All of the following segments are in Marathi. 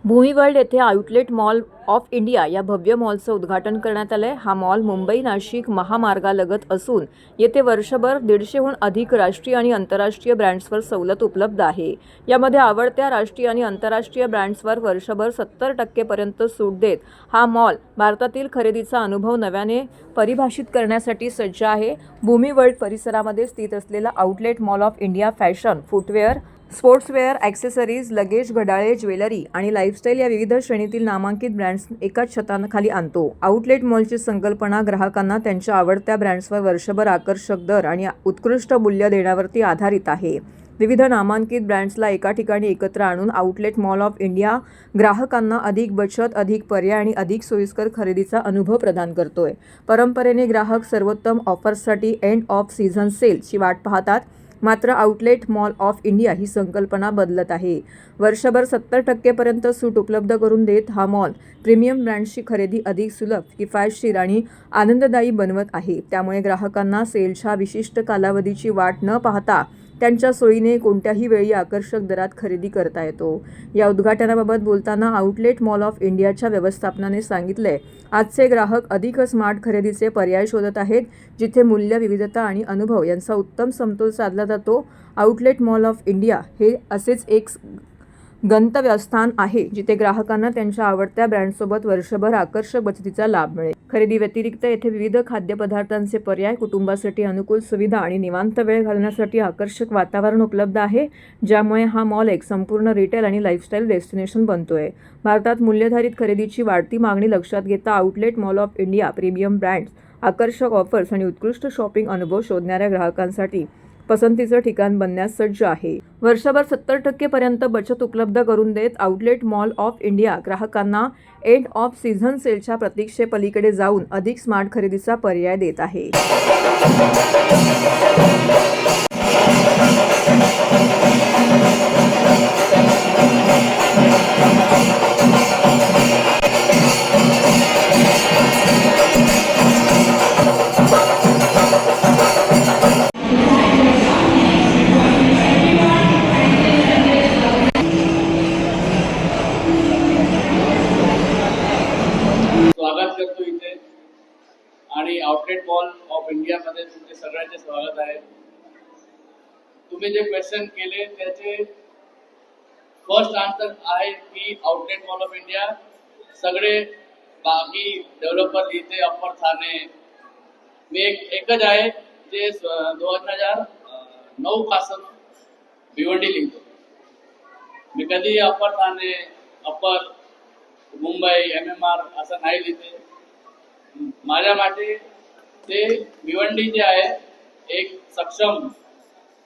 भूमी वर्ल्ड येथे आउटलेट मॉल ऑफ इंडिया या भव्य मॉलचं उद्घाटन करण्यात आलंय। हा मॉल मुंबई नाशिक महामार्गालगत असून येथे वर्षभर 150हून अधिक राष्ट्रीय आणि आंतरराष्ट्रीय ब्रँड्सवर सवलत उपलब्ध आहे। यामध्ये आवडत्या राष्ट्रीय आणि आंतरराष्ट्रीय ब्रँड्सवर वर्षभर 70% पर्यंत सूट देत हा मॉल भारतातील खरेदीचा अनुभव नव्याने परिभाषित करण्यासाठी सज्ज आहे। भूमी वर्ल्ड परिसरामध्ये स्थित असलेला outlet mall of India fashion, footwear, sportswear, accessories, luggage, घड्याळे, ज्वेलरी आणि लाईफस्टाईल या विविध श्रेणीतील नामांकित ब्रँड्स एकाच छताखाली आणतो। आउटलेट मॉलची संकल्पना ग्राहकांना त्यांच्या आवडत्या ब्रँड्सवर वर्षभर आकर्षक दर आणि उत्कृष्ट मूल्य देण्यावरती आधारित आहे। विविध नामांकित ब्रँड्सला एका ठिकाणी एकत्र आणून आउटलेट मॉल ऑफ इंडिया ग्राहकांना अधिक बचत, अधिक पर्याय आणि अधिक सोयीस्कर खरेदीचा अनुभव प्रदान करतोय। परंपरेने ग्राहक सर्वोत्तम ऑफर्ससाठी एंड ऑफ सीझन सेलची वाट पाहतात, मात्र आउटलेट मॉल ऑफ इंडिया ही संकल्पना बदलत आहे। वर्षभर 70% पर्यंत सूट उपलब्ध करून देत हा मॉल प्रीमियम ब्रँड्सची खरेदी अधिक सुलभ, किफायतशीर आणि आनंददायी बनवत आहे। त्यामुळे ग्राहकांना सेलच्या विशिष्ट कालावधीची वाट न पाहता त्यांच्या सोयीने कोणत्याही वेळी आकर्षक दरात खरेदी करता येतो। या उद्घाटनाबाबत बोलताना आउटलेट मॉल ऑफ इंडियाच्या व्यवस्थापनाने सांगितले, आजचे ग्राहक अधिक स्मार्ट खरेदीचे पर्याय शोधत आहेत, जिथे मूल्य, विविधता आणि अनुभव यांचा उत्तम समतोल साधला जातो। आउटलेट मॉल ऑफ इंडिया हे असेच एक गंतव्यस्थान आहे जिथे ग्राहकांना त्यांच्या आवडत्या ब्रँडसोबत वर्षभर आकर्षक बचतीचा लाभ मिळेल। खरेदी व्यतिरिक्त येथे विविध खाद्यपदार्थांचे पर्याय, कुटुंबासाठी अनुकूल सुविधा आणि निवांत वेळ घालवण्यासाठी आकर्षक वातावरण उपलब्ध आहे, ज्यामुळे हा मॉल एक संपूर्ण रिटेल आणि लाईफस्टाईल डेस्टिनेशन बनतोय। भारतात मूल्यधारित खरेदीची वाढती मागणी लक्षात घेता outlet mall of India premium brands, आकर्षक ऑफर्स आणि उत्कृष्ट शॉपिंग अनुभव शोधणाऱ्या ग्राहकांसाठी पसंतीचं ठिकाण बनण्यास सज्ज आहे। वर्षभर 70% पर्यंत बचत उपलब्ध करून देत आउटलेट मॉल ऑफ इंडिया ग्राहकांना एंड ऑफ सीझन सेलच्या प्रतीक्षेपलीकडे जाऊन अधिक स्मार्ट खरेदीचा पर्याय देत आहे। स्वागत करतो इथे आणि आउटलेट मॉल ऑफ इंडिया मध्ये तुमचे सगळ्यांचे स्वागत आहे। तुम्ही जे क्वेश्चन केले त्याचे फर्स्ट आन्सर आहे की आउटलेट मॉल ऑफ इंडिया सगळे बाकी डेव्हलपर इथे अप्पर ठाणे मी एकच आहे जे 2009 पासून भिवंडी लिहितो। मी कधी upper Thane, upper Mumbai, MMR असं नाही लिहिते। माझ्या माटे ते भिवंडी जे आहे एक सक्षम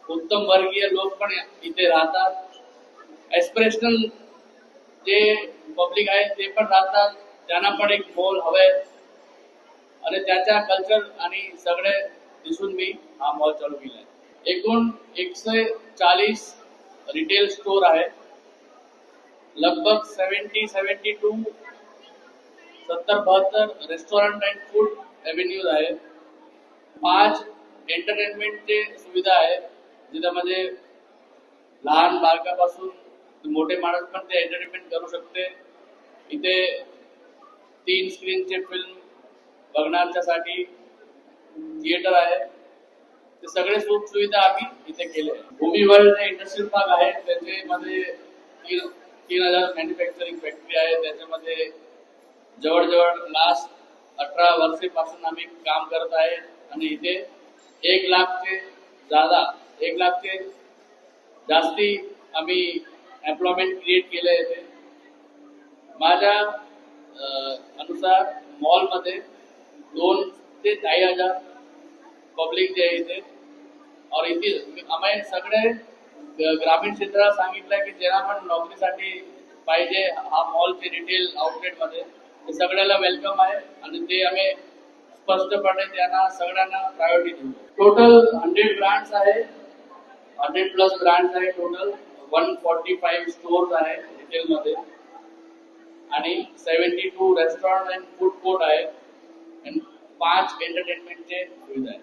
उत्तम वर्गीय लोक पण इथे राहतात, एस्पिरेशनल जे पब्लिक आहे ते पण राहतात, त्यांना पण एक मॉल हवंय आणि त्याच्या कल्चर आणि सगळे दिसून मी हा मॉल चालू केलाय। एकूण 140 रिटेल स्टोर आहे, लगभग 72 रेस्टॉरंट अँड फूड एव्हेन्यूज आहे, 5 एंटरटेनमेंटचे सुविधा आहे, ज्यामध्ये लहान बालकापासून मोठे माणूस पण ते एंटरटेनमेंट करू शकते। इथे 3 स्क्रीनचे फिल्म बघण्यासाठी थिएटर आहे, ते सगळे सुख सुविधा आम्ही इथे केले आहे। भूमी वर्ल्ड इंडस्ट्रियल पार्क आहे, त्याच्यामध्ये 3000 मॅन्युफॅक्चरिंग फॅक्टरी आहे, त्याच्यामध्ये जवळजवळ लास्ट 18 वर्षापासून आम्ही काम करत आहे आणि इथे 1 लाखचे जास्ती आम्ही एम्प्लॉयमेंट क्रिएट केले आहे। माझ्या अनुसार मॉलमध्ये 2 ते 2,500 पब्लिक जे आहे इथे और इथे आम्ही सगळे ग्रामीण क्षेत्राला सांगितलंय की ज्यांना पण नोकरीसाठी पाहिजे हा मॉलचे रिटेल आउटलेट मध्ये ते सगळ्याला वेलकम आहे आणि ते आम्ही स्पष्टपणे त्यांना सगळ्यांना प्रायोरिटी देऊ। टोटल 100 ब्रँड्स आहे, 100+ ब्रँड्स आहे, टोटल 145 स्टोर्स आहे रिटेल मध्ये आणि 72 रेस्टॉरंट अँड फूड कोर्ट आहे आणि 5 एंटरटेनमेंटचे सुविधा आहे।